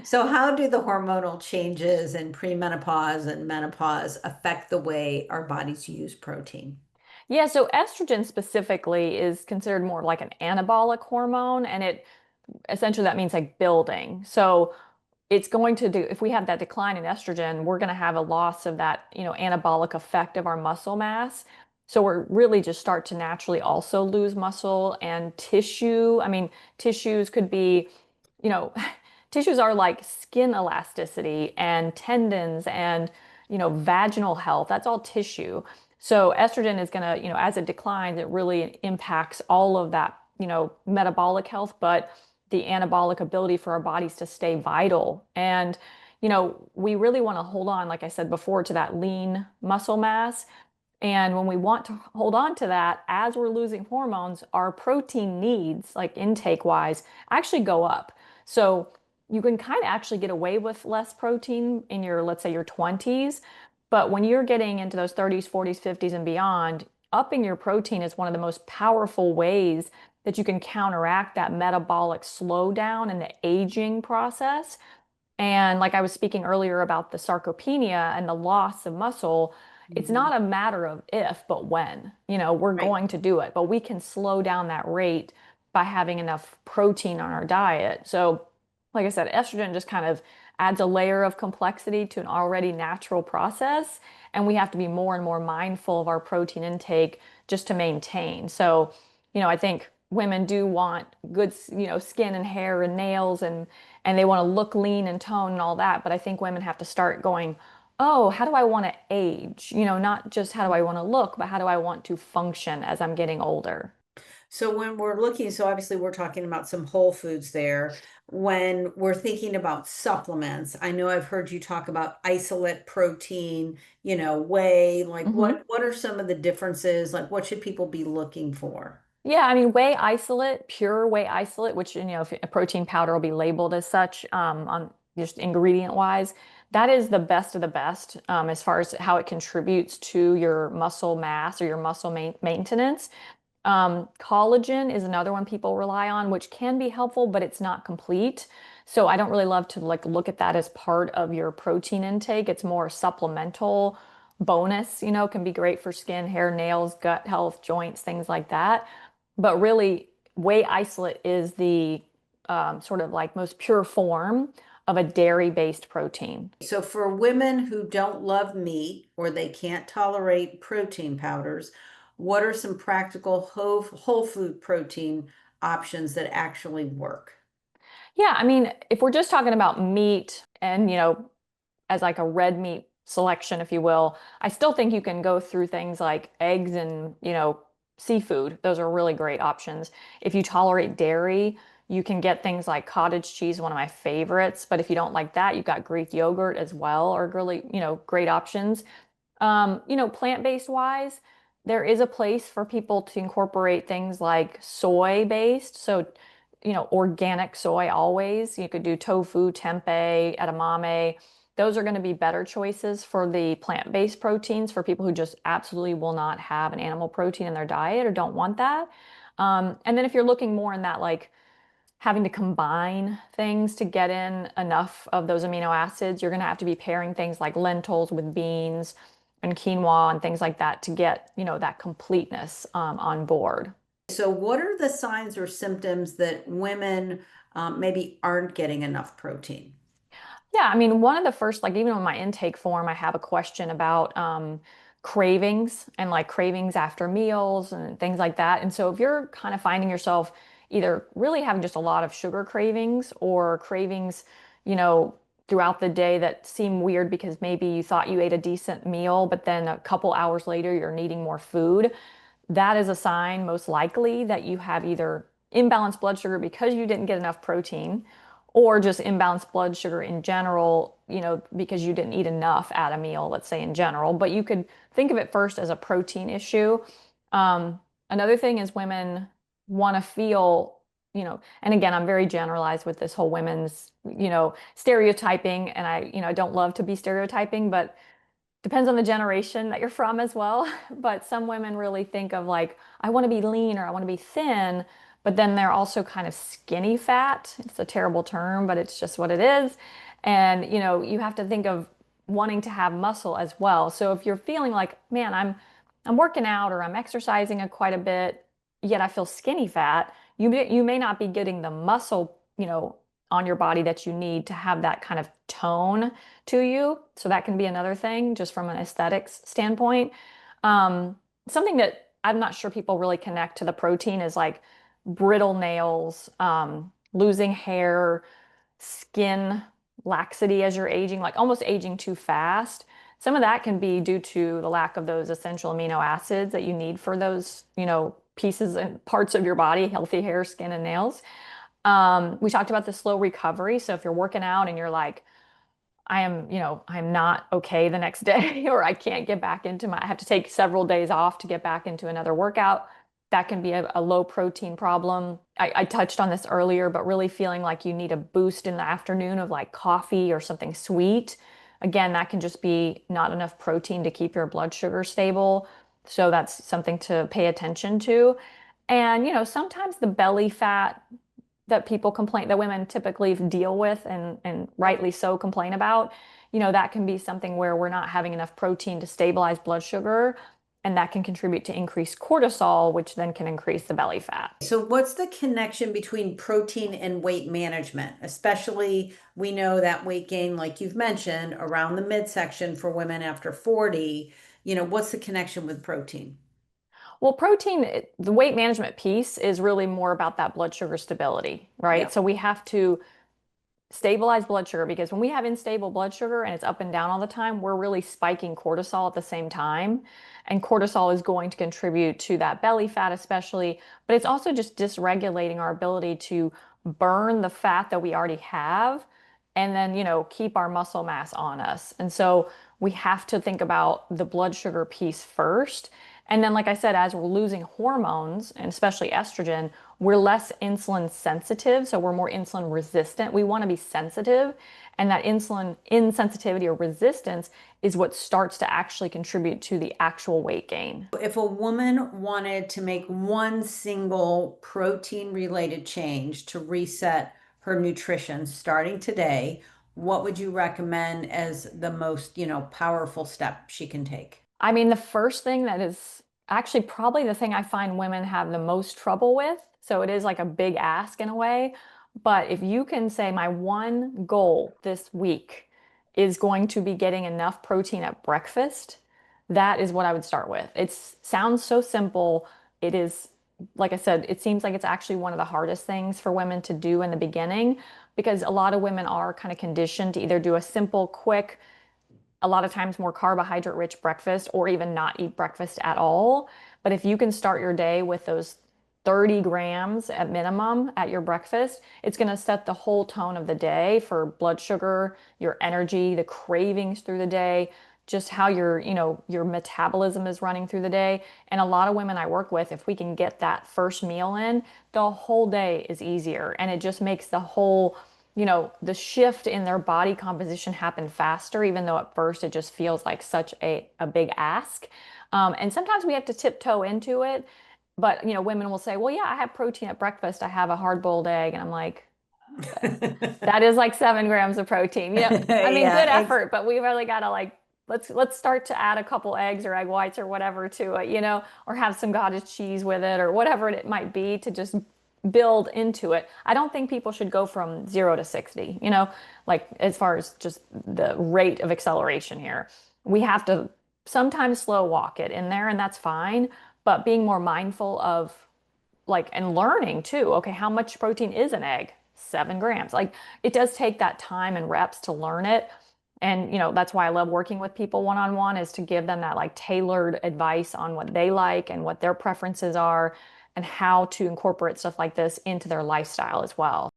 So how do the hormonal changes in premenopause and menopause affect the way our bodies use protein? Yeah, so estrogen specifically is considered more like an anabolic hormone, and it essentially that means like building. So it's going to do, if we have that decline in estrogen, we're going to have a loss of that, anabolic effect of our muscle mass. So we're really just start to naturally also lose muscle and tissue. I mean, tissues could be, you know, tissues are like skin elasticity and tendons and, vaginal health. That's all tissue. So estrogen is going to, as it declines, it really impacts all of that, metabolic health, but the anabolic ability for our bodies to stay vital. And, we really want to hold on, like I said before, to that lean muscle mass. And when we want to hold on to that, as we're losing hormones, our protein needs, like intake wise, actually go up. So you can kind of actually get away with less protein in your, let's say, your 20s. But when you're getting into those 30s, 40s, 50s, and beyond, upping your protein is one of the most powerful ways that you can counteract that metabolic slowdown and the aging process. And like I was speaking earlier about the sarcopenia and the loss of muscle, it's Mhm. not a matter of if, but when. We're Right. going to do it, but we can slow down that rate by having enough protein on our diet. So, like I said, estrogen just kind of adds a layer of complexity to an already natural process. And we have to be more and more mindful of our protein intake just to maintain. So, I think women do want good, skin and hair and nails and they want to look lean and toned and all that. But I think women have to start going, oh, how do I want to age? Not just how do I want to look, but how do I want to function as I'm getting older? So when we're looking, so obviously we're talking about some whole foods there. When we're thinking about supplements, I know I've heard you talk about isolate protein, whey, like Hmm. what are some of the differences? Like what should people be looking for? Yeah, I mean, whey isolate, pure whey isolate, which, if a protein powder will be labeled as such on just ingredient wise, that is the best of the best as far as how it contributes to your muscle mass or your muscle maintenance. Collagen is another one people rely on, which can be helpful, but it's not complete. So I don't really love to like look at that as part of your protein intake. It's more supplemental bonus, can be great for skin, hair, nails, gut health, joints, things like that. But really, whey isolate is the sort of like most pure form of a dairy-based protein. So for women who don't love meat or they can't tolerate protein powders, what are some practical whole food protein options that actually work? Yeah, I mean, if we're just talking about meat and, as like a red meat selection, if you will, I still think you can go through things like eggs and, seafood. Those are really great options. If you tolerate dairy, you can get things like cottage cheese, one of my favorites. But if you don't like that, you've got Greek yogurt as well, or really, great options. Plant-based wise, there is a place for people to incorporate things like soy-based. So, organic soy always. You could do tofu, tempeh, edamame. Those are going to be better choices for the plant-based proteins for people who just absolutely will not have an animal protein in their diet or don't want that. And then if you're looking more in that like having to combine things to get in enough of those amino acids, you're going to have to be pairing things like lentils with beans and quinoa and things like that to get, that completeness on board. So what are the signs or symptoms that women maybe aren't getting enough protein? Yeah, I mean, one of the first, like even on my intake form, I have a question about cravings and like cravings after meals and things like that. And so if you're kind of finding yourself either really having just a lot of sugar cravings or cravings, throughout the day that seem weird because maybe you thought you ate a decent meal, but then a couple hours later you're needing more food, that is a sign most likely that you have either imbalanced blood sugar because you didn't get enough protein or just imbalanced blood sugar in general, because you didn't eat enough at a meal, let's say in general. But you could think of it first as a protein issue. Another thing is women want to feel, and again, I'm very generalized with this whole women's, stereotyping, and I don't love to be stereotyping, but depends on the generation that you're from as well. But some women really think of like, I want to be lean or I want to be thin, but then they're also kind of skinny fat. It's a terrible term, but it's just what it is. And you have to think of wanting to have muscle as well. So if you're feeling like, man, I'm working out or I'm exercising quite a bit, yet I feel skinny fat, you may not be getting the muscle, on your body that you need to have that kind of tone to you. So that can be another thing just from an aesthetics standpoint. Um, Something that I'm not sure people really connect to the protein is like brittle nails, losing hair, skin laxity as you're aging, like almost aging too fast. Some of that can be due to the lack of those essential amino acids that you need for those, pieces and parts of your body, healthy hair, skin, and nails. We talked about the slow recovery. So if you're working out and you're like, I'm not okay the next day, or I can't get back I have to take several days off to get back into another workout. That can be a low protein problem. I touched on this earlier, but really feeling like you need a boost in the afternoon of like coffee or something sweet. Again, that can just be not enough protein to keep your blood sugar stable. So that's something to pay attention to. And, sometimes the belly fat that women typically deal with and rightly so complain about, that can be something where we're not having enough protein to stabilize blood sugar, and that can contribute to increased cortisol, which then can increase the belly fat. So what's the connection between protein and weight management? Especially, we know that weight gain, like you've mentioned, around the midsection for women after 40, what's the connection with protein? Well, the weight management piece is really more about that blood sugar stability, right? Yeah. So we have to stabilize blood sugar because when we have unstable blood sugar and it's up and down all the time, we're really spiking cortisol at the same time. And cortisol is going to contribute to that belly fat, especially, but it's also just dysregulating our ability to burn the fat that we already have and then, keep our muscle mass on us. And so we have to think about the blood sugar piece first. And then, like I said, as we're losing hormones, and especially estrogen, we're less insulin sensitive, so we're more insulin resistant. We want to be sensitive, and that insulin insensitivity or resistance is what starts to actually contribute to the actual weight gain. If a woman wanted to make one single protein related change to reset her nutrition starting today, what would you recommend as the most, powerful step she can take? I mean, the first thing that is actually probably the thing I find women have the most trouble with. So it is like a big ask in a way. But if you can say, my one goal this week is going to be getting enough protein at breakfast, that is what I would start with. It sounds so simple. It is, like I said, it seems like it's actually one of the hardest things for women to do in the beginning because a lot of women are kind of conditioned to either do a simple, quick, a lot of times more carbohydrate rich breakfast or even not eat breakfast at all. But if you can start your day with those 30 grams at minimum at your breakfast, it's going to set the whole tone of the day for blood sugar, your energy, the cravings through the day, just how your metabolism is running through the day. And a lot of women I work with, if we can get that first meal in, the whole day is easier. And it just makes the shift in their body composition happen faster, even though at first it just feels like such a big ask. And sometimes we have to tiptoe into it. But, women will say, well, yeah, I have protein at breakfast. I have a hard-boiled egg. And I'm like, that is like 7 grams of protein. I mean, Yeah, good effort, but we really gotta like let's start to add a couple eggs or egg whites or whatever to it, or have some cottage cheese with it or whatever it might be to just build into it. I don't think people should go from 0 to 60, like as far as just the rate of acceleration here. We have to sometimes slow walk it in there, and that's fine, but being more mindful of like and learning too. Okay, how much protein is an egg? 7 grams. Like it does take that time and reps to learn it. And that's why I love working with people one-on-one is to give them that like tailored advice on what they like and what their preferences are and how to incorporate stuff like this into their lifestyle as well.